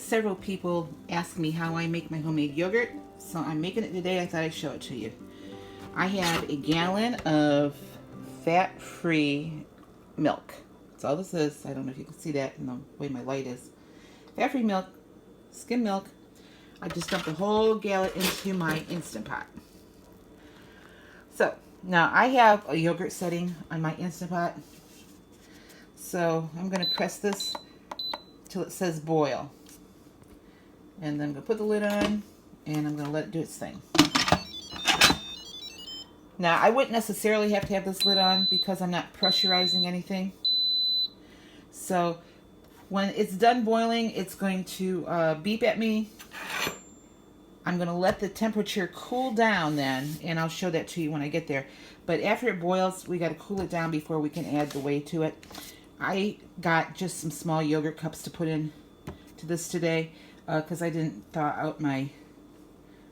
had several people ask me how I make my homemade yogurt, so I'm making it today. I thought I'd show it to you. I have a gallon of fat-free milk. That's all this is. I don't know if you can see that in the way my light is. Fat-free milk, skim milk. I just dumped the whole gallon into my Instant Pot. So now I have a yogurt setting on my Instant Pot. So I'm going to press this till it says boil. And then I'm going to put the lid on and I'm going to let it do its thing. Now I wouldn't necessarily have to have this lid on because I'm not pressurizing anything. So when it's done boiling, it's going to beep at me. I'm going to let the temperature cool down then, and I'll show that to you when I get there. But after it boils, we got to cool it down before we can add the whey to it. I got just some small yogurt cups to put in to this today because I didn't thaw out my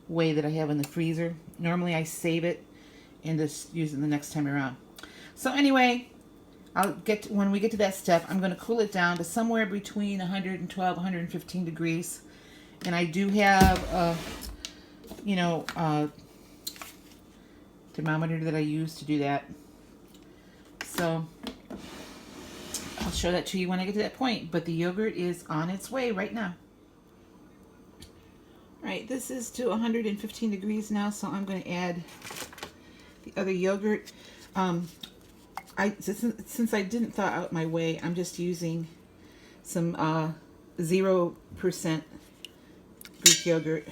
whey that I have in the freezer. Normally I save it and just use it the next time around. So anyway, when we get to that step, I'm going to cool it down to somewhere between 112, 115 degrees. And I do have thermometer that I use to do that. So I'll show that to you when I get to that point. But the yogurt is on its way right now. Alright, this is to 115 degrees now, so I'm going to add the other yogurt. Since I didn't thaw out my whey, I'm just using some 0% Greek yogurt.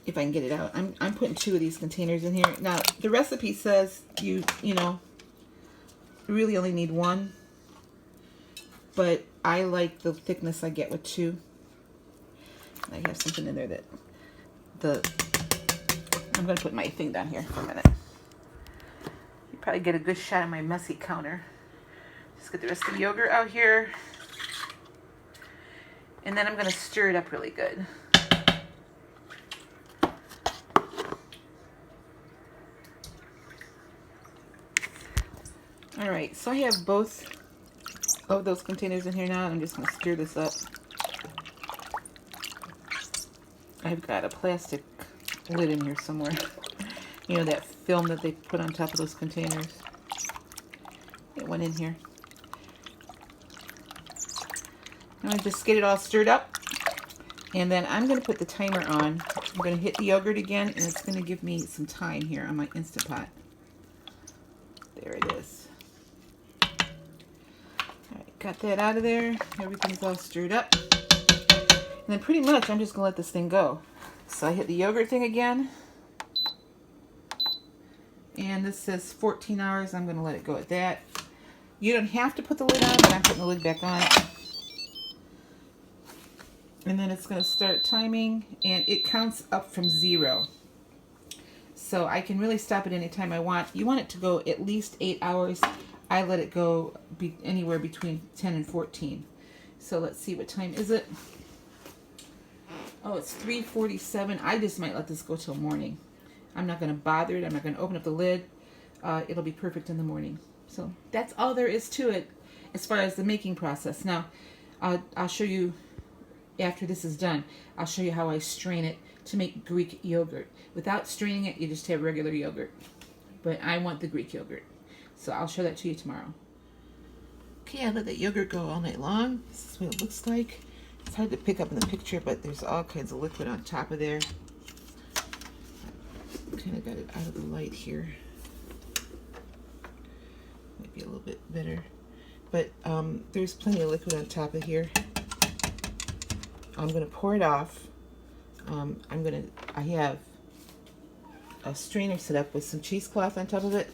If I can get it out. I'm putting 2 of these containers in here. Now, the recipe says you really only need 1. But I like the thickness I get with 2. I have something in there that I'm going to put my thing down here for a minute. You probably get a good shot of my messy counter. Just get the rest of the yogurt out here. And then I'm going to stir it up really good. Alright, so I have both of those containers in here now. I'm just going to stir this up. I've got a plastic lid in here somewhere. You know, that film that they put on top of those containers. It went in here. Now I just get it all stirred up. And then I'm going to put the timer on. I'm going to hit the yogurt again, and it's going to give me some time here on my Instant Pot. There it is. Alright, got that out of there. Everything's all stirred up. And then pretty much I'm just going to let this thing go. So I hit the yogurt thing again. And this says 14 hours. I'm going to let it go at that. You don't have to put the lid on, but I'm putting the lid back on. And then it's going to start timing, and it counts up from 0. So I can really stop it anytime I want. You want it to go at least 8 hours. I let it go anywhere between 10 and 14. So let's see, what time is it? Oh, it's 3:47. I just might let this go till morning. I'm not going to bother it. I'm not going to open up the lid. It'll be perfect in the morning. So that's all there is to it as far as the making process. Now, I'll show you after this is done. I'll show you how I strain it to make Greek yogurt. Without straining it, you just have regular yogurt. But I want the Greek yogurt. So I'll show that to you tomorrow. Okay, I let that yogurt go all night long. This is what it looks like. It's hard to pick up in the picture, but there's all kinds of liquid on top of there. Kind of got it out of the light here. Might be a little bit better. But there's plenty of liquid on top of here. I'm going to pour it off. I have a strainer set up with some cheesecloth on top of it.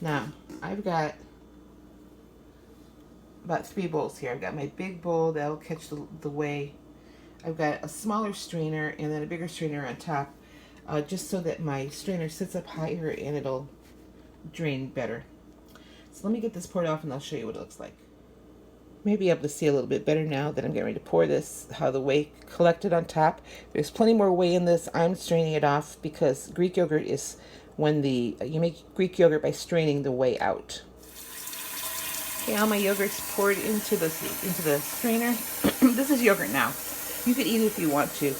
Now, I've got about 3 bowls here. I've got my big bowl that'll catch the whey. I've got a smaller strainer and then a bigger strainer on top, just so that my strainer sits up higher and it'll drain better. So let me get this poured off and I'll show you what it looks like. Maybe able to see a little bit better now that I'm getting ready to pour this, how the whey collected on top. There's plenty more whey in this. I'm straining it off because Greek yogurt is when you make Greek yogurt by straining the whey out. Okay, all my yogurt's poured into the strainer. This is yogurt now. You could eat it if you want to.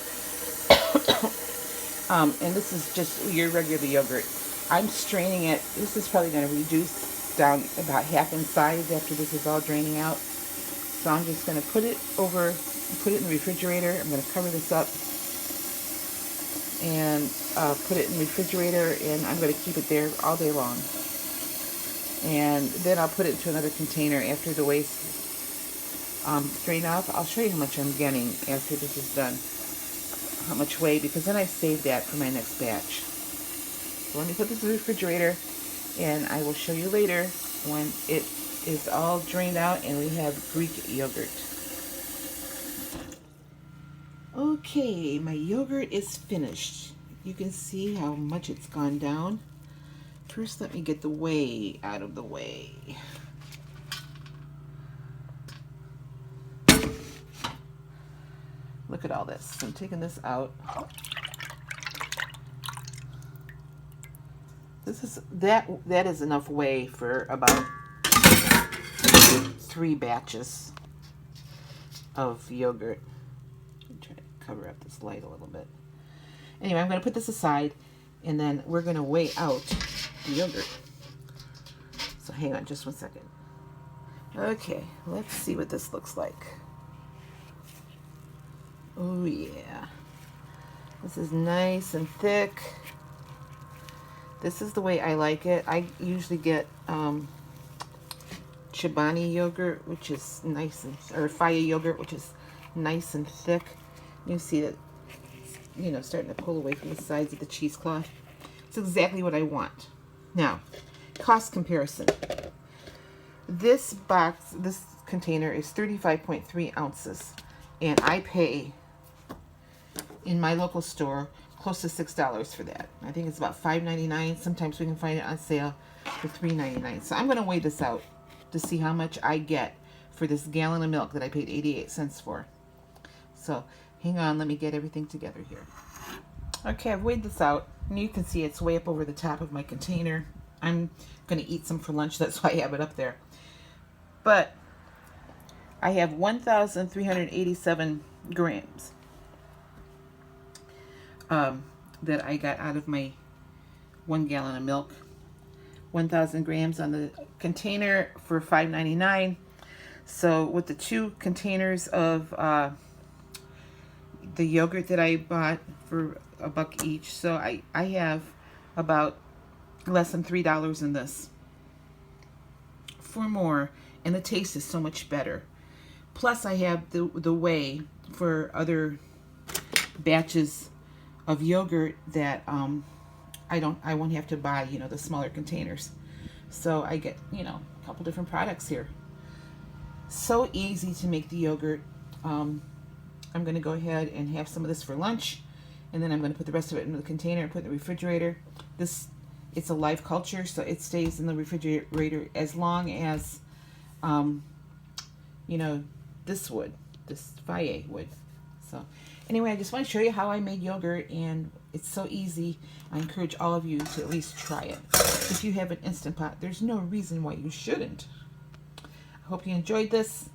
And this is just your regular yogurt. I'm straining it. This is probably going to reduce down about half in size after this is all draining out. So I'm just going to put it in the refrigerator. I'm going to cover this up and put it in the refrigerator, and I'm going to keep it there all day long. And then I'll put it into another container after the whey's drained off. I'll show you how much I'm getting after this is done. How much whey, because then I save that for my next batch. So let me put this in the refrigerator, and I will show you later when it is all drained out and we have Greek yogurt. Okay, my yogurt is finished. You can see how much it's gone down. First, let me get the whey out of the way. Look at all this. I'm taking this out. That is enough whey for about 3 batches of yogurt. I'm trying to cover up this light a little bit. Anyway, I'm going to put this aside, and then we're going to weigh out the yogurt. So hang on just one second. Okay, let's see what this looks like. Oh yeah, this is nice and thick. This is the way I like it. I usually get Chobani yogurt, which is nice, or Faya yogurt, which is nice and thick. You see that, starting to pull away from the sides of the cheesecloth. It's exactly what I want. Now, cost comparison. This container is 35.3 ounces, and I pay in my local store close to $6 for that. I think it's about $5.99. Sometimes we can find it on sale for $3.99. So I'm going to weigh this out to see how much I get for this gallon of milk that I paid 88 cents for. So hang on, let me get everything together here. Okay, I've weighed this out, and you can see it's way up over the top of my container. I'm going to eat some for lunch, that's why I have it up there. But I have 1,387 grams that I got out of my 1 gallon of milk. 1,000 grams on the container for $5.99. So with the 2 containers of the yogurt that I bought for $1 each, so I have about less than $3 in this for more, and the taste is so much better. Plus I have the whey for other batches of yogurt that I won't have to buy, the smaller containers. So I get, a couple different products here. So easy to make the yogurt. I'm going to go ahead and have some of this for lunch, and then I'm going to put the rest of it in the container and put it in the refrigerator. It's a live culture, so it stays in the refrigerator as long as, this Faya would. So anyway, I just want to show you how I made yogurt, and it's so easy. I encourage all of you to at least try it. If you have an Instant Pot, there's no reason why you shouldn't. I hope you enjoyed this,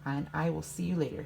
and I will see you later.